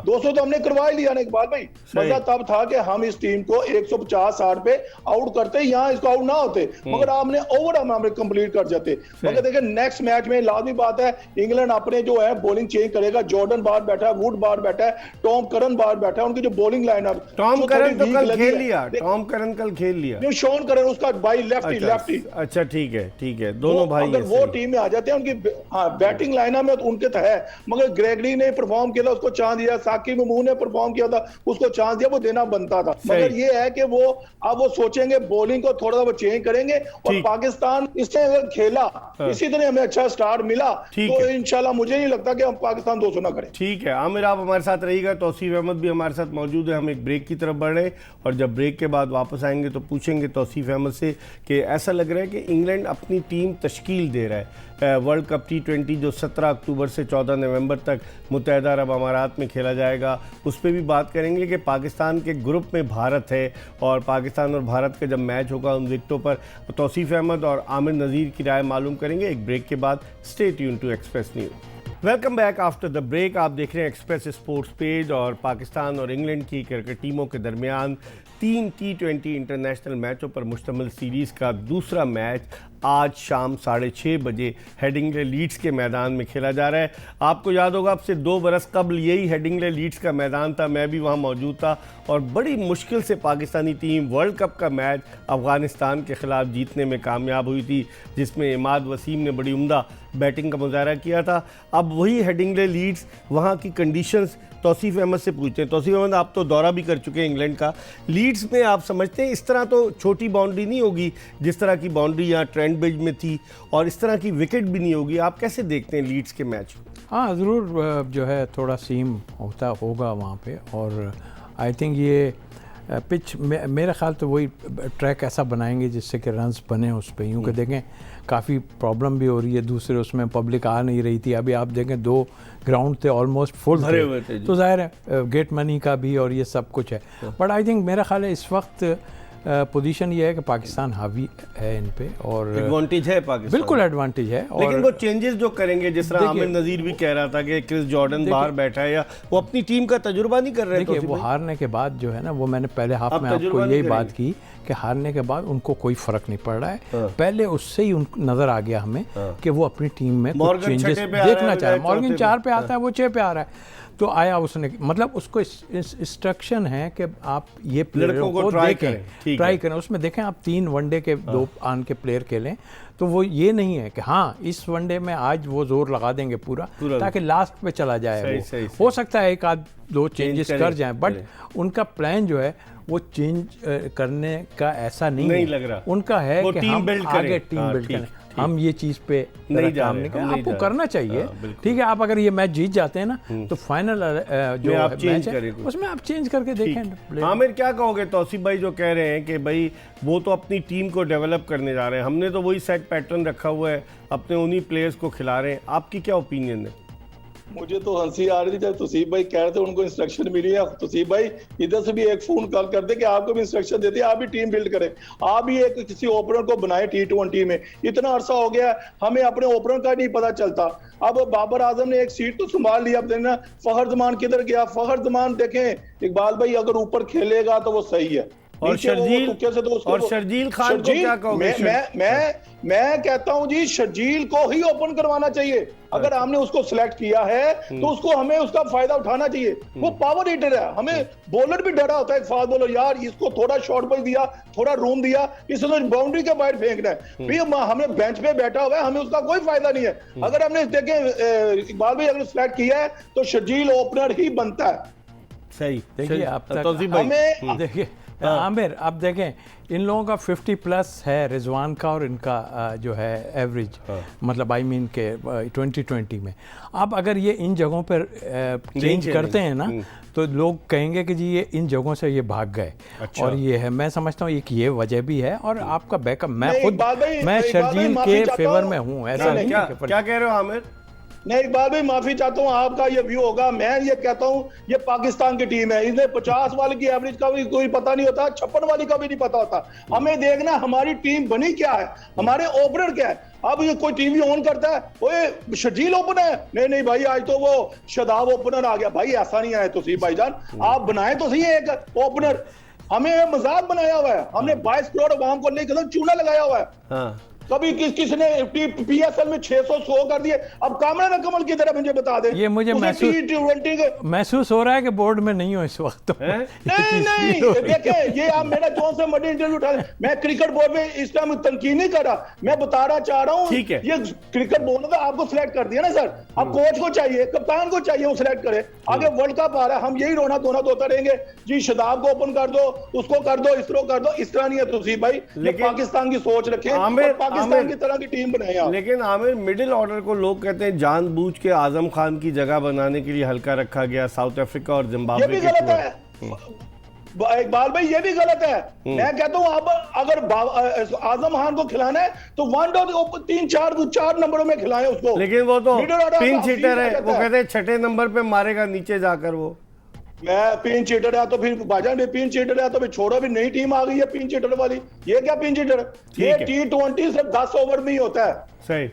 Speaker 4: 200 तो हमने करवा ही लिया ना इकबाल भाई। मजा तब था कि हम इस टीम को 150-60 पे आउट करते, यहाँ इसको आउट ना होते, मगर आपने ओवर हमने कंप्लीट कर जाते। मगर देखिए नेक्स्ट मैच में लाजमी बात है, इंग्लैंड अपने जो है बॉलिंग चेंज करेगा। जॉर्डन बाहर बैठा है, वुड बाहर बैठा है, टॉम करन बाहर बैठा है। उनकी जो बॉलिंग लाइनअप,
Speaker 1: टॉम करन तो कल खेल लिया, टॉम करन कल खेल लिया,
Speaker 4: शॉन करन उसका भाई लेफ्टी।
Speaker 1: अच्छा ठीक है, दोनों भाई
Speaker 4: अगर वो टीम में आ जाते हैं, उनकी बैटिंग लाइनअप में तो उनके तो है। मगर ग्रेगरी ने परफॉर्म किया, उसको चांस दिया। साकिब महमूद ने परफॉर्म किया था, उसको चांस दिया, वो देना बनता था। मगर ये है कि वो अब वो सोचेंगे बॉलिंग को थोड़ा सा वो चेंज करेंगे। और पाकिस्तान इससे अगर खेला, इसी तरह हमें अच्छा स्टार्ट मिला तो इंशाल्लाह मुझे नहीं लगता कि हम पाकिस्तान 200 ना करें।
Speaker 1: ठीक है आमिर, आप हमारे साथ रहिएगा। तौसीफ अहमद भी हमारे साथ मौजूद है। हम एक ब्रेक की तरफ बढ़ रहे हैं और जब ब्रेक के बाद वापस आएंगे तो पूछेंगे तौसीफ अहमद से कि ऐसा लग रहा है कि इंग्लैंड अपनी टीम तश्कील दे रहा है। वर्ल्ड कप T20 जो 17 अक्टूबर से 14 नवंबर तक मुत्तहदा अरब अमारात में खेला जाएगा, उस पर भी बात करेंगे कि पाकिस्तान के ग्रुप में भारत है और पाकिस्तान और भारत का जब मैच होगा उन विकेटों पर तौसीफ अहमद और आमिर नज़ीर की राय मालूम करेंगे एक ब्रेक के बाद। Stay tune to express news. Welcome back after the break. आप देख रहे हैं एक्सप्रेस स्पोर्ट्स पेज। और पाकिस्तान और इंग्लैंड की क्रिकेट टीमों के दरमियान 3 T20 इंटरनेशनल मैचों पर मुश्तमिल सीरीज़ का दूसरा मैच आज शाम 6:30 बजे हेडिंग्ले लीड्स के मैदान में खेला जा रहा है। आपको याद होगा, अब से 2 बरस कबल यही हेडिंग्ले लीड्स का मैदान था, मैं भी वहाँ मौजूद था और बड़ी मुश्किल से पाकिस्तानी टीम वर्ल्ड कप का मैच अफ़गानिस्तान के ख़िलाफ़ जीतने में कामयाब हुई थी, जिसमें इमाद वसीम ने बड़ी उम्दा बैटिंग का मुजाहरा किया था। अब वही हेडिंग्ले लीड्स, वहाँ की कंडीशंस तौसीफ़ अहमद से पूछते हैं। तौसीफ़ अहमद, आप तो दौरा भी कर चुके हैं इंग्लैंड का। लीड्स में आप समझते हैं इस तरह तो छोटी बाउंड्री नहीं होगी जिस तरह की बाउंड्री यहाँ ट्रेंट ब्रिज में थी, और इस तरह की विकेट भी नहीं होगी। आप कैसे देखते हैं लीड्स के मैच?
Speaker 3: हाँ, ज़रूर जो है थोड़ा सीम होगा वहाँ पे, और आई थिंक ये पिच मेरा ख्याल तो वही ट्रैक ऐसा बनाएंगे जिससे कि रन्स बने उस पर। यूँ कि देखें काफ़ी प्रॉब्लम भी हो रही है, दूसरे उसमें पब्लिक आ नहीं रही थी। अभी आप देखें 2 ग्राउंड थे ऑलमोस्ट फुल
Speaker 1: भरे हुए थे,
Speaker 3: तो जाहिर है गेट मनी का भी और ये सब कुछ है। बट आई थिंक मेरा ख्याल है इस वक्त पोजीशन ये है कि पाकिस्तान हावी है इन पे, और
Speaker 1: एडवांटेज है पाकिस्तान,
Speaker 3: बिल्कुल एडवांटेज है। और
Speaker 1: लेकिन वो चेंजेस जो करेंगे, जिस तरह आमिर नज़ीर भी कह रहा था कि क्रिस जॉर्डन बाहर बैठा है, या वो अपनी टीम का तजुर्बा नहीं कर रहे।
Speaker 3: देखिए वो हारने के बाद जो है ना, वो मैंने पहले हाफ में आपको यही बात की कि हारने के बाद उनको कोई फर्क नहीं पड़ रहा है। पहले उससे ही नजर आ गया हमें कि वो अपनी टीम में कुछ चेंजेस देखना चाह रहा है। मॉर्गन 4 पे आता है, वो 6 पे आ रहा है, तो आया उसने, मतलब उसको इंस्ट्रक्शन है कि आप ये प्लेयरों को देखें, ट्राई करें। उसमें देखें आप 3 वनडे के 2 आन के प्लेयर खेलें, तो वो ये नहीं है कि हाँ इस वनडे में आज वो जोर लगा देंगे पूरा ताकि लास्ट पे चला जाए। सही, हो सकता है 1-2 चेंजेस कर जाएं, बट उनका प्लान जो है वो चेंज करने का ऐसा नहीं लग रहा। उनका है कि हम आगे टीम बिल्ड करें, हम ये चीज़ पे नहीं काम नहीं करें। आपको करना चाहिए, ठीक है। आप अगर ये मैच जीत जाते हैं ना, तो फाइनल जो मैच है उसमें आप चेंज करके देखें।
Speaker 1: आमिर, क्या कहोगे तौसीफ भाई जो कह रहे हैं कि भाई वो तो अपनी टीम को डेवलप करने जा रहे हैं, हमने तो वही सेट पैटर्न रखा हुआ है, अपने उन्हीं प्लेयर्स को खिला रहे हैं। आपकी क्या ओपिनियन है?
Speaker 4: मुझे तो हंसी आ रही थी जब तौसीफ भाई कह रहे थे उनको इंस्ट्रक्शन मिली है। तौसीफ भाई इधर से भी एक फोन कॉल कर दे कि आपको भी इंस्ट्रक्शन देते हैं, आप भी टीम बिल्ड करें, आप भी एक किसी ओपनर को बनाए T20 में। इतना अरसा हो गया हमें अपने ओपनर का नहीं पता चलता। अब बाबर आजम ने एक सीट तो संभाल लिया, अब देखना फखर जमान किधर गया। फखर जमान देखें इकबाल भाई अगर ऊपर खेलेगा तो वो सही है,
Speaker 1: और शर्जील खान को क्या कहोगे?
Speaker 4: मैं कहता हूं जी शर्जील को ही ओपन करवाना चाहिए। अगर हमने उसको सिलेक्ट किया है तो उसको हमें उसका फायदा उठाना चाहिए। वो पावर हिटर है, हमें बॉलर भी डरा होता है फास्ट बॉलर, यार इसको थोड़ा शॉर्ट बॉल दिया, थोड़ा रूम दिया, इसने बाउंड्री के बाहर फेंकना है। भाई हमें बेंच पे बैठा हुआ है, हमें उसका कोई फायदा नहीं है। अगर हमने देखें इकबाल भाई अगर सिलेक्ट किया है तो शर्जील ओपनर ही बनता है।
Speaker 3: सही, देखिए आप हमें देखिए आमिर, आप देखें इन लोगों का 50+ है, रिजवान का और इनका जो है एवरेज, मतलब आई मीन के 2020 में। अब अगर ये इन जगहों पर चेंज करते हैं ना, तो लोग कहेंगे कि जी ये इन जगहों से ये भाग गए। अच्छा। और ये है, मैं समझता हूँ एक ये वजह भी है, और आपका बैकअप मैं शर्जील के फेवर में हूँ, ऐसा नहीं।
Speaker 1: क्या कह रहे हो आमिर?
Speaker 4: नहीं इकबाल भाई माफी चाहता हूँ, आपका ये व्यू होगा। मैं ये कहता हूँ ये पाकिस्तान की टीम है, इन्हें 50 वाले की एवरेज का भी कोई पता नहीं होता, 56 वाली का भी नहीं पता होता। हमें देखना हमारी टीम बनी क्या है, हमारे ओपनर क्या है। अब ये कोई टीवी ऑन करता है, ओए शर्जील ओपन है, नहीं भाई आज तो वो शादाब ओपनर आ गया। भाई ऐसा नहीं है तौसीफ भाईजान, आप बनाए तो सही एक ओपनर। हमें मजाक बनाया हुआ है, हमने 22 करोड़ अवाम को लेकर चूना लगाया हुआ है। कभी किसने PSL में 600 कर दिए। अब कामरान कमल की तरह मुझे बता दे,
Speaker 3: ये मुझे महसूस हो रहा है कि बोर्ड में नहीं हो इस वक्त।
Speaker 4: नहीं देखिए ये आप मेरा जोन से मर्जी इंटरव्यू उठा, मैं क्रिकेट बोर्ड में इस टाइम तनकीद नहीं कर रहा, मैं बताना चाह रहा हूँ ये क्रिकेट बोर्ड ने आपको सिलेक्ट कर दिया ना सर, अब कोच को चाहिए, कप्तान को चाहिए वो सिलेक्ट करे। आगे वर्ल्ड कप आ रहा है, हम यही रोना धोना धोता रहेंगे जी शादाब को ओपन कर दो, उसको कर दो, इसरो कर दो। इस तरह नहीं है तौसीफ भाई, पाकिस्तान की सोच रखें, पाकिस्तान की तरह की टीम बनाया।
Speaker 1: लेकिन आमिर, मिडिल ऑर्डर को लोग कहते हैं जानबूझ के आजम खान की जगह बनाने के लिए हल्का रखा गया, साउथ अफ्रीका और जिम्बाब्वे।
Speaker 4: ये भी गलत है इकबाल भाई, ये भी गलत है। मैं कहता हूं आप अगर आजम खान को खिलाना है तो 1-3-4 नंबरों में खिलाएं उसको।
Speaker 1: लेकिन वो तो पिंच हिटर है, वो कहते हैं 6ठे नंबर पे मारेगा नीचे जाकर। वो
Speaker 4: मैं पिंच हिटर है तो फिर भाईजान पिंच हिटर है तो फिर छोड़ो, भी नई टीम आ गई है पिंच हिटर वाली। ये क्या पिंच हिटर, ये T20 सिर्फ 10 ओवर में ही होता है।
Speaker 1: सही।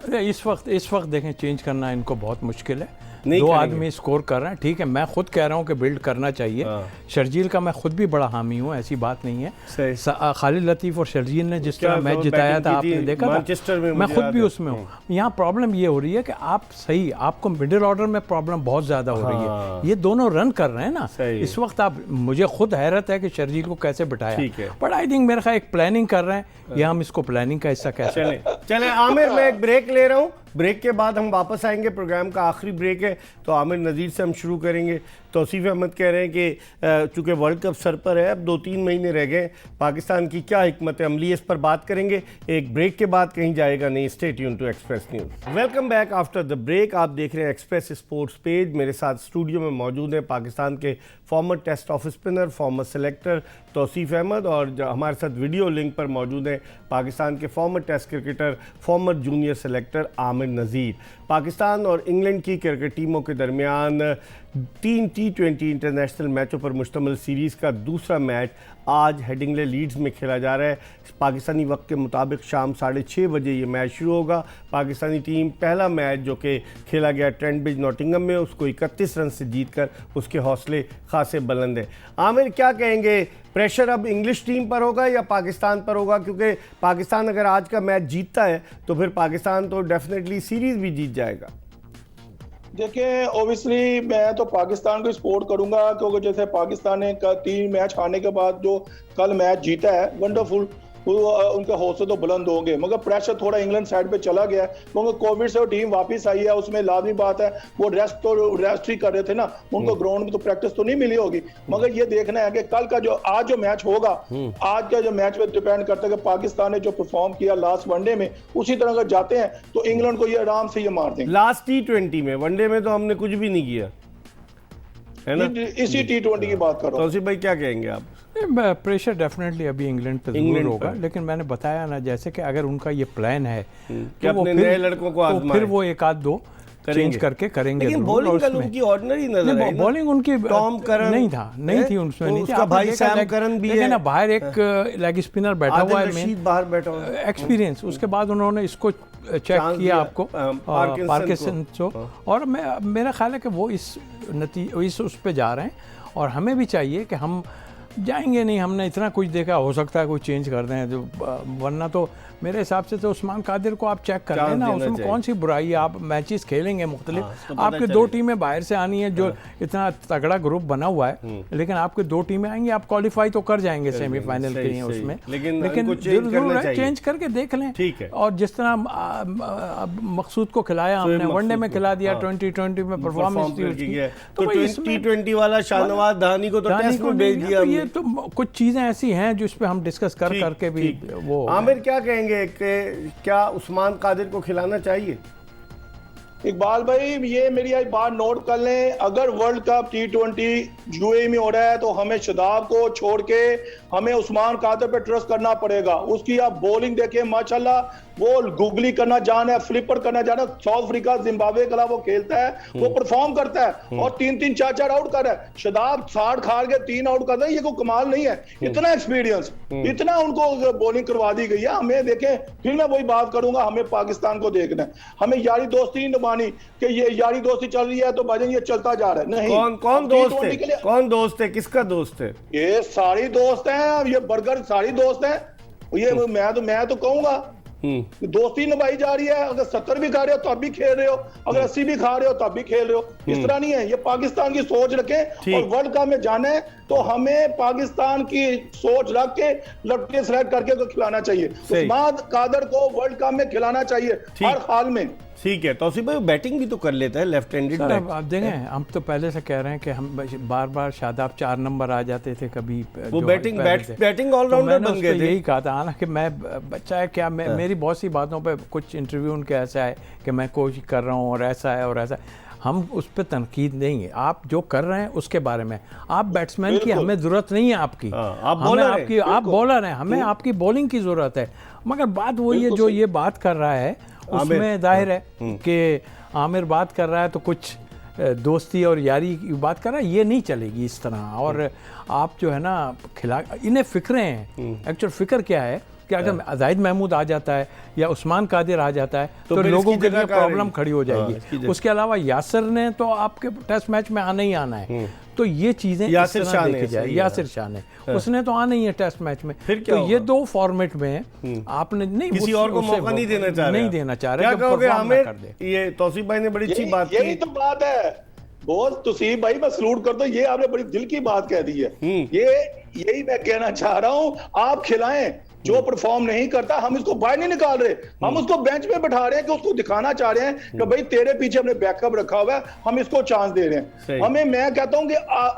Speaker 3: अरे इस वक्त देखें चेंज करना इनको बहुत मुश्किल है।
Speaker 1: नहीं
Speaker 3: दो
Speaker 1: करेंगे।
Speaker 3: आदमी स्कोर कर रहे हैं, ठीक है, मैं खुद कह रहा हूँ कि बिल्ड करना चाहिए। शर्जील का मैं खुद भी बड़ा हामी हूँ, ऐसी बात नहीं है।
Speaker 1: सही।
Speaker 3: खालिद लतीफ़ और शर्जील ने जिस
Speaker 1: क्या
Speaker 3: तरह मैच जिताया
Speaker 1: बैटिंग
Speaker 3: था,
Speaker 1: की थी
Speaker 3: आपने देखा
Speaker 1: मैनचेस्टर में,
Speaker 3: था, मैं
Speaker 1: मुझे
Speaker 3: खुद
Speaker 1: याद
Speaker 3: भी
Speaker 1: है।
Speaker 3: उसमें हूँ। यहाँ प्रॉब्लम ये हो रही है कि आप सही, आपको मिडिल ऑर्डर में प्रॉब्लम बहुत ज़्यादा हो रही है। ये दोनों रन कर रहे हैं ना
Speaker 1: सही।
Speaker 3: इस वक्त। आप, मुझे खुद हैरत है कि शर्जील को कैसे बिठाया,
Speaker 1: ठीक है।
Speaker 3: बट आई थिंक मेरा ख्याल एक प्लानिंग कर रहे हैं, या हम इसको प्लानिंग का हिस्सा कह सकते हैं।
Speaker 1: चले आमिर, मैं एक ब्रेक ले रहा हूँ, ब्रेक के बाद हम वापस आएंगे। प्रोग्राम का आखिरी ब्रेक है, तो आमिर नज़ीर से हम शुरू करेंगे। तौसीफ अहमद कह रहे हैं कि चूंकि वर्ल्ड कप सर पर है, अब 2-3 महीने रह गए, पाकिस्तान की क्या हिकमत अमली, इस पर बात करेंगे। एक ब्रेक के बाद कहीं जाएगा नहीं। Stay tune to express news. Welcome back after the break. आप देख रहे हैं एक्सप्रेस स्पोर्ट्स पेज। मेरे साथ स्टूडियो में मौजूद हैं पाकिस्तान के former test off spinner, former selector Tauseef Ahmed, और हमारे साथ वीडियो लिंक पर मौजूद हैं पाकिस्तान के former test cricketer, former junior selector Aamir Nazir. Pakistan और इंग्लैंड की क्रिकेट टीमों के दरमियान 3 T20 इंटरनेशनल मैचों पर मुश्तमिल सीरीज़ का दूसरा मैच आज हेडिंगले लीड्स में खेला जा रहा है। पाकिस्तानी वक्त के मुताबिक शाम 6:30 बजे ये मैच शुरू होगा। पाकिस्तानी टीम पहला मैच जो कि खेला गया ट्रेंट ब्रिज नॉटिंघम में, उसको 31 रन से जीतकर उसके हौसले खासे बुलंद हैं। आमिर, क्या कहेंगे, प्रेशर अब इंग्लिश टीम पर होगा या पाकिस्तान पर होगा? क्योंकि पाकिस्तान अगर आज का मैच जीतता है तो फिर पाकिस्तान तो डेफिनेटली सीरीज़ भी जीत जाएगा।
Speaker 4: देखिए, ओबियसली मैं तो पाकिस्तान को सपोर्ट करूंगा, क्योंकि जैसे पाकिस्तान ने 3 मैच हारने के बाद जो कल मैच जीता है, वंडरफुल, उनके हौसले तो बुलंद होंगे, मगर प्रेशर थोड़ा इंग्लैंड साइड पे चला गया है, क्योंकि कोविड से वो टीम वापस आई है। उसमें लाजमी बात है वो रेस्ट ही कर रहे थे ना, उनको ग्राउंड में तो प्रैक्टिस तो नहीं मिली होगी। मगर ये देखना है कि कल का जो आज जो मैच होगा, आज का जो मैच पे डिपेंड करता है कि पाकिस्तान ने जो परफॉर्म किया लास्ट वनडे में, उसी तरह अगर जाते हैं तो इंग्लैंड को ये आराम से ये मार देंगे।
Speaker 1: लास्ट T20 में, वनडे में तो हमने कुछ भी नहीं किया है ना।
Speaker 4: इसी T20 की बात कर रहा हूँ।
Speaker 1: तौसीफ भाई, क्या कहेंगे आप?
Speaker 3: प्रेशर डेफिनेटली अभी इंग्लैंड पे जरूर होगा, लेकिन मैंने बताया ना, जैसे कि अगर उनका ये प्लान है
Speaker 1: कि अपने नए लड़कों को
Speaker 3: तो फिर वो एक आध दो चेंज करके करेंगे।
Speaker 1: लेकिन बॉलिंग कल उनकी ऑर्डिनरी नजर आई।
Speaker 3: बॉलिंग उनकी
Speaker 1: टॉम करन
Speaker 3: नहीं था, नहीं थी उसमें, नहीं थी।
Speaker 1: उसका भाई सैम करन भी है
Speaker 3: ना, बाहर एक लेग स्पिनर बैठा हुआ है,
Speaker 1: रशीद बाहर बैठा हुआ है,
Speaker 3: एक्सपीरियंस। उसके बाद उन्होंने इसको चेक किया आपको पार्किंसन को, और मेरा ख्याल है कि वो इस उस पे जा रहे हैं, और हमें भी चाहिए कि हम जाएंगे नहीं, हमने इतना कुछ देखा, हो सकता है कोई चेंज कर दें, जो वरना तो मेरे हिसाब से तो उस्मान कादिर को आप चेक कर लेना, उसमें कौन सी बुराई है। आप मैचेस खेलेंगे मुख्तलिफ, आपके 2 टीमें बाहर से आनी है, जो इतना तगड़ा ग्रुप बना हुआ है, लेकिन आपके 2 टीमें आएंगी, आप क्वालिफाई तो कर जाएंगे सेमीफाइनल के लिए उसमें, लेकिन जरूर चेंज करके देख लें।
Speaker 1: ठीक है।
Speaker 3: और जिस तरह मकसूद को खिलाया हमने, वनडे में खिला दिया, 2020 में परफॉर्मेंस थी,
Speaker 1: तो T20 वाला शाहनवाज धानी को तो टेस्ट में भेज दिया।
Speaker 3: ये तो कुछ चीजें ऐसी हैं जो इस पे हम डिस्कस करके भी वो।
Speaker 1: आमिर, क्या कहेंगे कि क्या उस्मान कादिर को खिलाना चाहिए?
Speaker 4: इकबाल भाई, ये मेरी आज बात नोट कर लें, अगर वर्ल्ड कप T20 यूएई में हो रहा है तो हमें शादाब को छोड़ के हमें उस्मान कादिर पे ट्रस्ट करना पड़ेगा। उसकी आप बॉलिंग देखें, माशाल्लाह, वो गुगली करना जान है, फ्लिपर करना जान है। साउथ अफ्रीका, जिम्बाब्वे के खिलाफ वो खेलता है, वो परफॉर्म करता है, और 3-3 4-4 आउट कर रहा है। शादाब 60 खार के 3 आउट कर रहा है, ये कोई कमाल नहीं है। इतना एक्सपीरियंस, इतना उनको बॉलिंग करवा दी गई है। हमें देखें, फिर मैं वही बात करूंगा, हमें पाकिस्तान को देखना है, हमें यारी दोस्ती नहीं मानी कि ये यारी दोस्ती चल रही है तो भाई ये चलता जा रहा है। नहीं,
Speaker 1: कौन दोस्त है? कौन दोस्त है? किसका दोस्त है?
Speaker 4: ये सारी दोस्त हैं, ये बर्गर सारी दोस्त हैं। ये मैं तो कहूंगा दोस्ती निभाई जा रही है। अगर 70 भी खा रहे हो तो अब भी खेल रहे हो, अगर 80 भी खा रहे हो तो अब भी खेल रहे हो। इस तरह नहीं है, ये पाकिस्तान की सोच रखें, और वर्ल्ड कप में जाना है तो हमें पाकिस्तान की सोच रख के लड़के सेलेक्ट करके खिलाना चाहिए। उस्मान कादिर को वर्ल्ड कप में खिलाना चाहिए हर हाल में।
Speaker 1: ठीक है। तौसीफ भाई, बैटिंग भी तो कर लेता है, लेफ्ट हैंडेड बैट।
Speaker 3: आप देखें, हम तो पहले से कह रहे हैं कि हम बार बार शादाब 4 नंबर आ जाते थे, कभी
Speaker 1: वो बैटिंग ऑलराउंडर बन गए थे।
Speaker 3: यही कहा था, हालांकि मैं बच्चा है क्या, मेरी बहुत सी बातों पे कुछ इंटरव्यू उनके ऐसा है कि मैं कोशिश कर रहा हूँ और ऐसा है और ऐसा। हम उस पर तनकीद नहीं है, आप जो कर रहे हैं उसके बारे में। आप बैट्समैन की हमें जरूरत नहीं है आपकी, आप बॉलर हैं, हमें आपकी बॉलिंग की जरूरत है। मगर बात वही है, जो ये बात कर रहा है उसमें जाहिर है कि आमिर बात कर रहा है तो कुछ दोस्ती और यारी की बात कर रहा है, ये नहीं चलेगी इस तरह। और आप जो है ना इन्हें फिक्रें हैं। एक्चुअल फिक्र क्या है कि अगर जाहिद महमूद आ जाता है या उस्मान कादिर आ जाता है
Speaker 1: तो
Speaker 3: तो
Speaker 1: फिर
Speaker 3: लोगों
Speaker 1: इसकी
Speaker 3: के
Speaker 1: जगह
Speaker 3: लिए
Speaker 1: कहाँ
Speaker 3: प्रॉब्लम
Speaker 1: रहेगी?
Speaker 3: खड़ी हो
Speaker 1: इसकी
Speaker 3: जाएगी।
Speaker 1: जगह।
Speaker 3: उसके अलावा यासिर ने तो आपके टेस्ट मैच में आना ही आना है, तो ये चीज़ें
Speaker 1: यासिर
Speaker 3: इस
Speaker 1: शाह
Speaker 3: तरह
Speaker 1: ने,
Speaker 3: देखी जाए।
Speaker 1: सही है।
Speaker 3: यासिर शाह ने, उसने तो आना ही है टेस्ट मैच में।
Speaker 1: फिर क्या
Speaker 3: तो ये
Speaker 1: होगा?
Speaker 3: दो फॉर्मेट में आपने नहीं
Speaker 1: किसी और को मौका नहीं देना चाह रहे,
Speaker 3: नहीं देना चाह रहे
Speaker 1: क्या
Speaker 3: कि
Speaker 1: कहोगे
Speaker 3: परफॉर्म ना
Speaker 1: आमिर?
Speaker 3: कर दे।
Speaker 1: ये तौसीफ भाई ने बड़ी अच्छी बात
Speaker 4: यही
Speaker 1: की।
Speaker 4: तो बात है बहुत तुसीब भाई, मैं सलूट करता हूं, ये आपने बड़ी दिल की बात कह दी है। यही मैं कहना चाह रहा हूं, आप खिलाएं, जो परफॉर्म नहीं करता हम इसको बाहर नहीं निकाल रहे, हम उसको बेंच पे बैठा रहे हैं कि उसको दिखाना चाह रहे हैं कि भाई तेरे पीछे हमने बैकअप रखा हुआ है, हम इसको चांस दे रहे हैं। हमें, मैं कहता हूं कि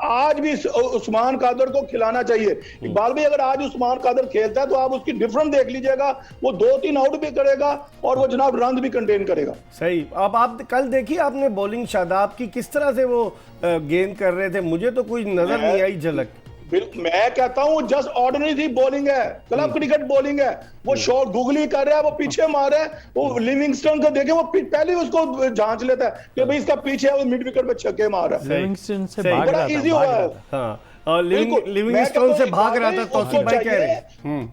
Speaker 4: आज भी उस्मान कादर को खिलाना चाहिए। इकबाल भाई अगर आज उस्मान कादर खेलता है तो आप उसकी डिफरेंस देख लीजिएगा, वो 2-3 आउट भी करेगा और वो जनाब रन भी कंटेन करेगा।
Speaker 1: सही। अब आप कल देखिए आपने बॉलिंग शादाब की किस तरह से वो गेंद कर रहे थे, मुझे तो कोई नजर नहीं आई झलक।
Speaker 4: मैं कहता हूं जस्ट ऑर्डिनरी सी बॉलिंग है, क्लब क्रिकेट बॉलिंग है। वो शॉट गूगली कर रहा है, वो पीछे मार रहा है, वो लिविंगस्टन को देखे वो पहले उसको जांच लेता है कि भाई इसका पीछे है, वो मिड विकेट पे छक्के मार रहा है।
Speaker 3: लिविंगस्टन से
Speaker 1: सही।
Speaker 3: भाग
Speaker 4: बड़ा
Speaker 3: रहा था,
Speaker 4: इजी हुआ
Speaker 3: भाग रहा
Speaker 4: है।
Speaker 3: था।
Speaker 1: हाँ, और
Speaker 4: बिल्कुल।
Speaker 1: लिविंगस्टोन
Speaker 4: मैं
Speaker 1: से
Speaker 4: कहता
Speaker 1: भाग
Speaker 4: हूं
Speaker 1: रहा था,
Speaker 4: उसको
Speaker 1: तौसीफ भाई कह रहे
Speaker 4: चाहिए।
Speaker 1: हैं।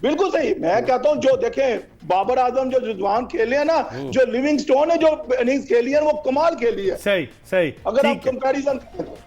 Speaker 4: बिल्कुल सही। मैं कहता हूं जो देखें बाबर आजम जो रिजवान खेले हैं ना, जो लिविंगस्टोन है जो इनिंग्स खेली है वो कमाल खेली है।
Speaker 1: सही सही।
Speaker 4: अगर आप
Speaker 1: ठीक है
Speaker 4: कंपैरिजन करें तो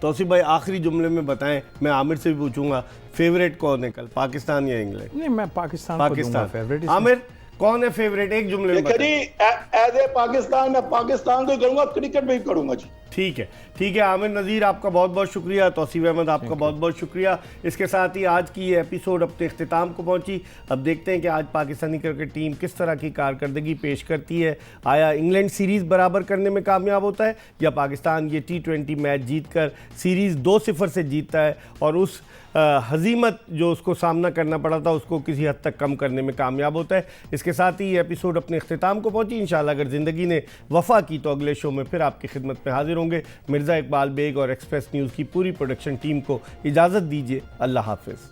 Speaker 1: तौसीफ भाई आखिरी जुमले में बताएं, मैं आमिर से भी पूछूंगा फेवरेट कौन है कल, पाकिस्तान या इंग्लैंड?
Speaker 3: नहीं, मैं पाकिस्तान को दूंगा
Speaker 1: पाकिस्तान।
Speaker 3: फेवरेट।
Speaker 1: आमिर कौन है फेवरेट, एक जुमले में
Speaker 4: देखिए जी,
Speaker 1: बताएं।
Speaker 4: एज ए पाकिस्तान मैं पाकिस्तान को ही करूंगा, क्रिकेट भी करूंगा जी।
Speaker 1: ठीक है, ठीक है। आमिर नज़ीर आपका बहुत बहुत शुक्रिया, तौसीफ अहमद आपका बहुत बहुत शुक्रिया। इसके साथ ही आज की ये एपिसोड अपने इख्तिताम को पहुंची। अब देखते हैं कि आज पाकिस्तानी क्रिकेट टीम किस तरह की कारकर्दगी पेश करती है। आया इंग्लैंड सीरीज़ बराबर करने में कामयाब होता है या पाकिस्तान ये T20 मैच जीतकर सीरीज़ 2-0 से जीतता है और उस हजीमत जो उसको सामना करना पड़ा था उसको किसी हद तक कम करने में कामयाब होता है। इसके साथ ही ये एपिसोड अपने इख्तिताम को पहुंची। इंशाल्लाह अगर ज़िंदगी ने वफ़ा की तो अगले शो में फिर आपकी खिदमत में हाजिर होंगे। मिर्ज़ा इकबाल बेग और एक्सप्रेस न्यूज़ की पूरी प्रोडक्शन टीम को इजाज़त दीजिए। अल्लाह हाफ़िज़।